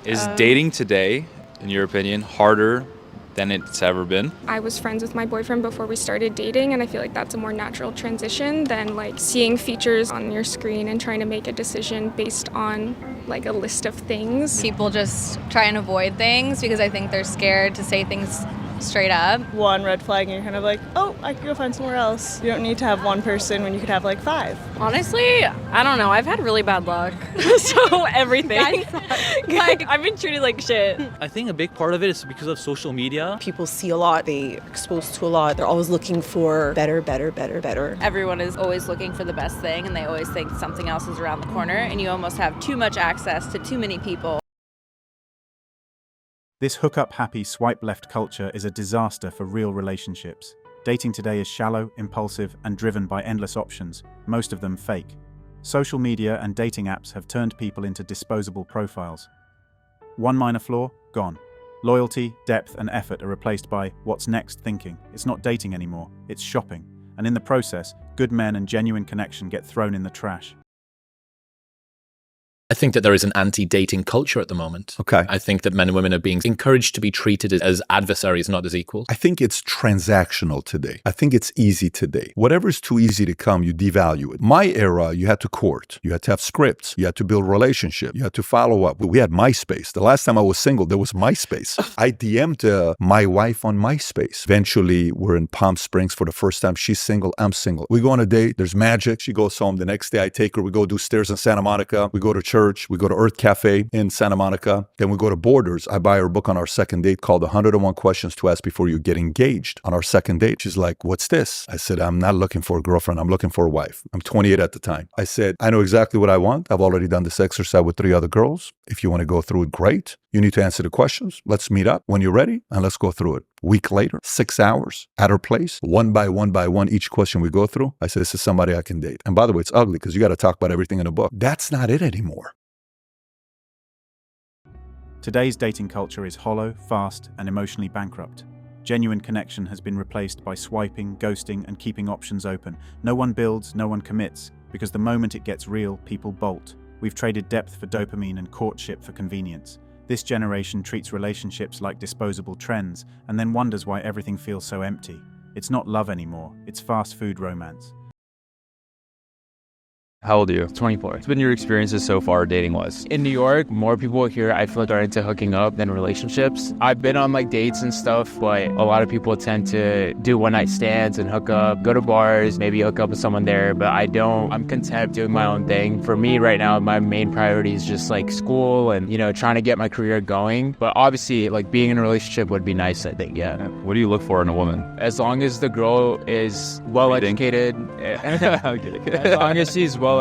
Is dating today, in your opinion, harder than it's ever been? I was friends with my boyfriend before we started dating, and I feel like that's a more natural transition than like seeing features on your screen and trying to make a decision based on like a list of things. People just try and avoid things because I think they're scared to say things straight up. One red flag and you're kind of like, oh, I could go find somewhere else. You don't need to have one person when you could have like 5. Honestly, I don't know. I've had really bad luck. So everything. Like, I've been treated like shit. I think a big part of it is because of social media. People see a lot, they exposed to a lot. They're always looking for better. Everyone is always looking for the best thing, and they always think something else is around the corner, and you almost have too much access to too many people. This hookup-happy swipe-left culture is a disaster for real relationships. Dating today is shallow, impulsive, and driven by endless options, most of them fake. Social media and dating apps have turned people into disposable profiles. One minor flaw? Gone. Loyalty, depth, and effort are replaced by what's next thinking. It's not dating anymore, it's shopping. And in the process, good men and genuine connection get thrown in the trash. I think that there is an anti-dating culture at the moment. Okay. I think that men and women are being encouraged to be treated as adversaries, not as equals. I think it's transactional today. I think it's easy today. Whatever is too easy to come, you devalue it. My era, you had to court. You had to have scripts. You had to build relationship. You had to follow up. We had MySpace. The last time I was single, there was MySpace. I DM'd my wife on MySpace. Eventually, we're in Palm Springs for the first time. She's single. I'm single. We go on a date. There's magic. She goes home. The next day, I take her. We go do stairs in Santa Monica. We go to church. We go to Earth Cafe in Santa Monica. Then we go to Borders. I buy her a book on our second date called 101 Questions to Ask Before You Get Engaged. On our second date, she's like, what's this? I said, I'm not looking for a girlfriend. I'm looking for a wife. I'm 28 at the time. I said, I know exactly what I want. I've already done this exercise with 3 other girls. If you want to go through it, great. You need to answer the questions. Let's meet up when you're ready and let's go through it. Week later, 6 hours at her place, one by one, each question we go through. I said, this is somebody I can date. And by the way, it's ugly because you got to talk about everything in a book. That's not it anymore. Today's dating culture is hollow, fast, and emotionally bankrupt. Genuine connection has been replaced by swiping, ghosting, and keeping options open. No one builds, no one commits, because the moment it gets real, people bolt. We've traded depth for dopamine and courtship for convenience. This generation treats relationships like disposable trends and then wonders why everything feels so empty. It's not love anymore, it's fast food romance. How old are you? 24. What's been your experiences so far dating-wise? In New York, more people here I feel like are into hooking up than relationships. I've been on like dates and stuff, but a lot of people tend to do one-night stands and hook up, go to bars, maybe hook up with someone there, but I don't. I'm content doing my own thing. For me right now, my main priority is just like school and, trying to get my career going. But obviously, like being in a relationship would be nice, I think, yeah. What do you look for in a woman? As long as the girl is well-educated, as long as she's well-educated,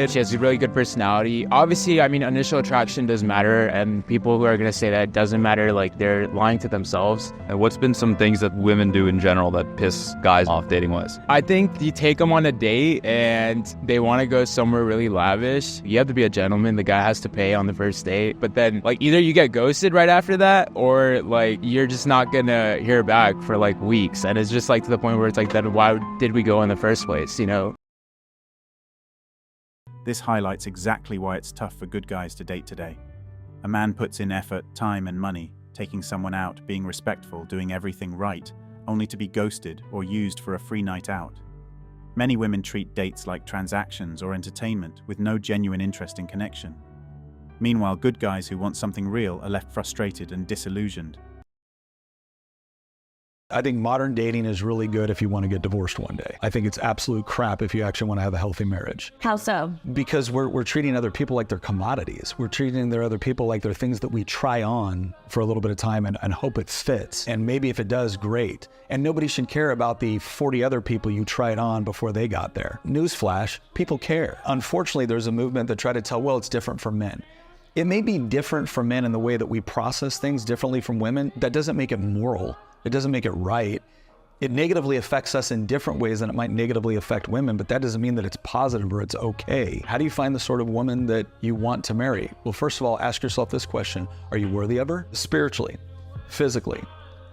she has a really good personality. Obviously, initial attraction does matter, and people who are going to say that it doesn't matter, like, they're lying to themselves. And what's been some things that women do in general that piss guys off dating-wise? I think you take them on a date, and they want to go somewhere really lavish. You have to be a gentleman. The guy has to pay on the first date. But then, like, either you get ghosted right after that, or, like, you're just not going to hear back for, like, weeks. And it's just, like, to the point where it's like, then why did we go in the first place, This highlights exactly why it's tough for good guys to date today. A man puts in effort, time, and money, taking someone out, being respectful, doing everything right, only to be ghosted or used for a free night out. Many women treat dates like transactions or entertainment with no genuine interest in connection. Meanwhile, good guys who want something real are left frustrated and disillusioned. I think modern dating is really good if you want to get divorced one day. I think it's absolute crap if you actually want to have a healthy marriage. How so? Because we're treating other people like they're commodities. We're treating their other people like they're things that we try on for a little bit of time and hope it fits. And maybe if it does, great. And nobody should care about the 40 other people you tried on before they got there. Newsflash, people care. Unfortunately, there's a movement that try to tell, well, it's different for men. It may be different for men in the way that we process things differently from women. That doesn't make it moral. It doesn't make it right. It negatively affects us in different ways than it might negatively affect women, but that doesn't mean that it's positive or it's okay. How do you find the sort of woman that you want to marry? Well, first of all, ask yourself this question. Are you worthy of her? Spiritually, physically,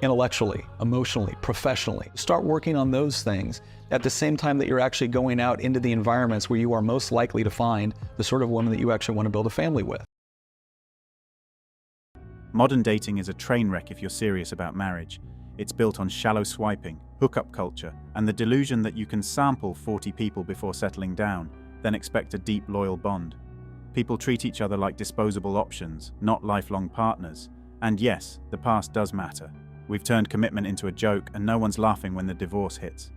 intellectually, emotionally, professionally. Start working on those things at the same time that you're actually going out into the environments where you are most likely to find the sort of woman that you actually want to build a family with. Modern dating is a train wreck if you're serious about marriage. It's built on shallow swiping, hookup culture, and the delusion that you can sample 40 people before settling down, then expect a deep, loyal bond. People treat each other like disposable options, not lifelong partners. And yes, the past does matter. We've turned commitment into a joke, and no one's laughing when the divorce hits.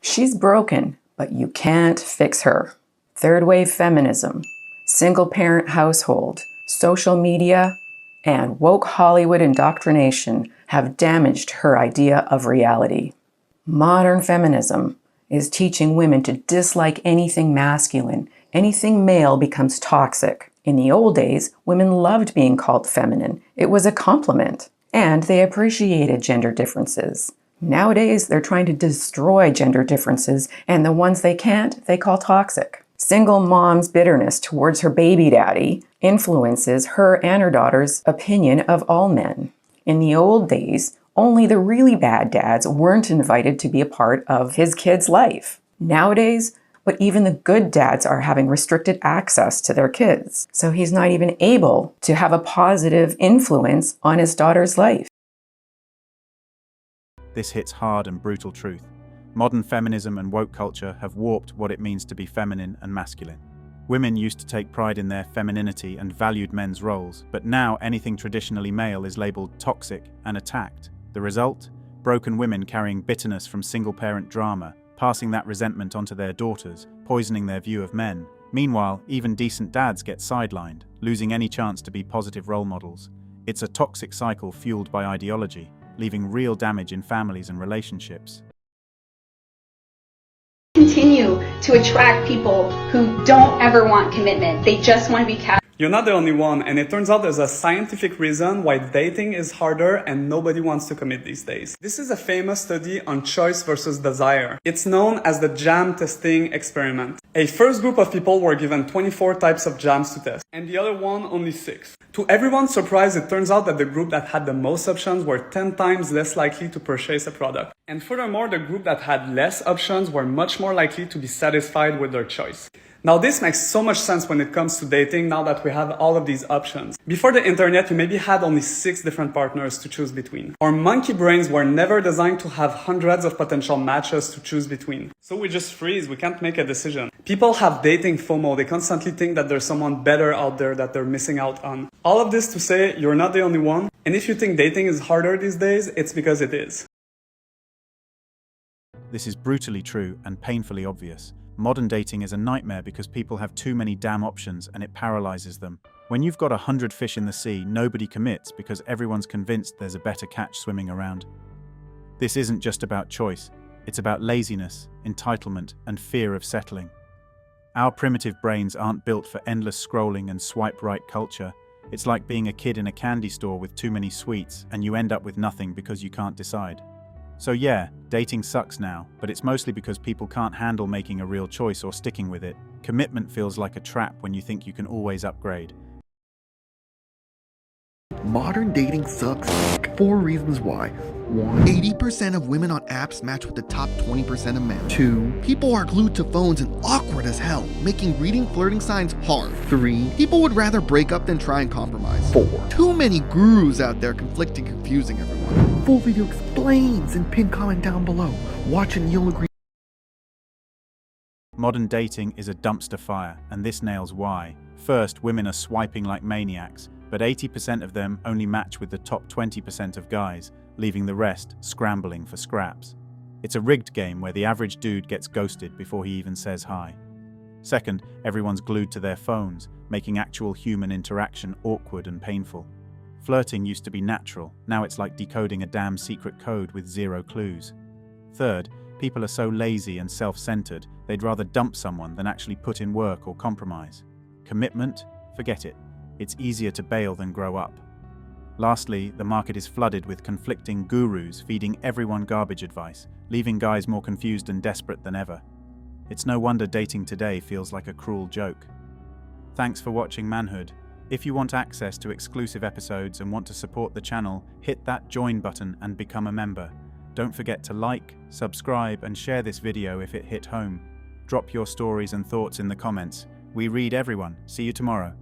She's broken, but you can't fix her. Third wave feminism, single-parent household, social media, and woke Hollywood indoctrination have damaged her idea of reality. Modern feminism is teaching women to dislike anything masculine. Anything male becomes toxic. In the old days, women loved being called feminine. It was a compliment, and they appreciated gender differences. Nowadays, they're trying to destroy gender differences, and the ones they can't, they call toxic. Single mom's bitterness towards her baby daddy influences her and her daughter's opinion of all men. In the old days, only the really bad dads weren't invited to be a part of his kid's life. Nowadays, but even the good dads are having restricted access to their kids, so he's not even able to have a positive influence on his daughter's life. This hits hard and brutal truth. Modern feminism and woke culture have warped what it means to be feminine and masculine. Women used to take pride in their femininity and valued men's roles, but now anything traditionally male is labeled toxic and attacked. The result? Broken women carrying bitterness from single-parent drama, passing that resentment onto their daughters, poisoning their view of men. Meanwhile, even decent dads get sidelined, losing any chance to be positive role models. It's a toxic cycle fueled by ideology, leaving real damage in families and relationships. Continue to attract people who don't ever want commitment. They just want to be casual. You're not the only one, and it turns out there's a scientific reason why dating is harder and nobody wants to commit these days. This is a famous study on choice versus desire. It's known as the jam testing experiment. A first group of people were given 24 types of jams to test, and the other one only 6. To everyone's surprise, it turns out that the group that had the most options were 10 times less likely to purchase a product. And furthermore, the group that had less options were much more likely to be satisfied with their choice. Now this makes so much sense when it comes to dating now that we have all of these options. Before the internet, you maybe had only 6 different partners to choose between. Our monkey brains were never designed to have hundreds of potential matches to choose between. So we just freeze, we can't make a decision. People have dating FOMO, they constantly think that there's someone better out there that they're missing out on. All of this to say, you're not the only one, and if you think dating is harder these days, it's because it is. This is brutally true and painfully obvious. Modern dating is a nightmare because people have too many damn options and it paralyzes them. When you've got 100 fish in the sea, nobody commits because everyone's convinced there's a better catch swimming around. This isn't just about choice, it's about laziness, entitlement, and fear of settling. Our primitive brains aren't built for endless scrolling and swipe right culture. It's like being a kid in a candy store with too many sweets and you end up with nothing because you can't decide. So yeah, dating sucks now, but it's mostly because people can't handle making a real choice or sticking with it. Commitment feels like a trap when you think you can always upgrade. Modern dating sucks. 4 reasons why. 1. 80% of women on apps match with the top 20% of men. 2. People are glued to phones and awkward as hell, making reading flirting signs hard. 3. People would rather break up than try and compromise. 4. Too many gurus out there conflicting, confusing everyone. Full video explains and pin comment down below. Watch and you'll agree. Modern dating is a dumpster fire, and this nails why. First, women are swiping like maniacs, but 80% of them only match with the top 20% of guys, leaving the rest scrambling for scraps. It's a rigged game where the average dude gets ghosted before he even says hi. Second, everyone's glued to their phones, making actual human interaction awkward and painful. Flirting used to be natural, now it's like decoding a damn secret code with 0 clues. Third, people are so lazy and self-centered, they'd rather dump someone than actually put in work or compromise. Commitment? Forget it. It's easier to bail than grow up. Lastly, the market is flooded with conflicting gurus feeding everyone garbage advice, leaving guys more confused and desperate than ever. It's no wonder dating today feels like a cruel joke. Thanks for watching Manhood. If you want access to exclusive episodes and want to support the channel, hit that join button and become a member. Don't forget to like, subscribe, and share this video if it hit home. Drop your stories and thoughts in the comments. We read everyone. See you tomorrow.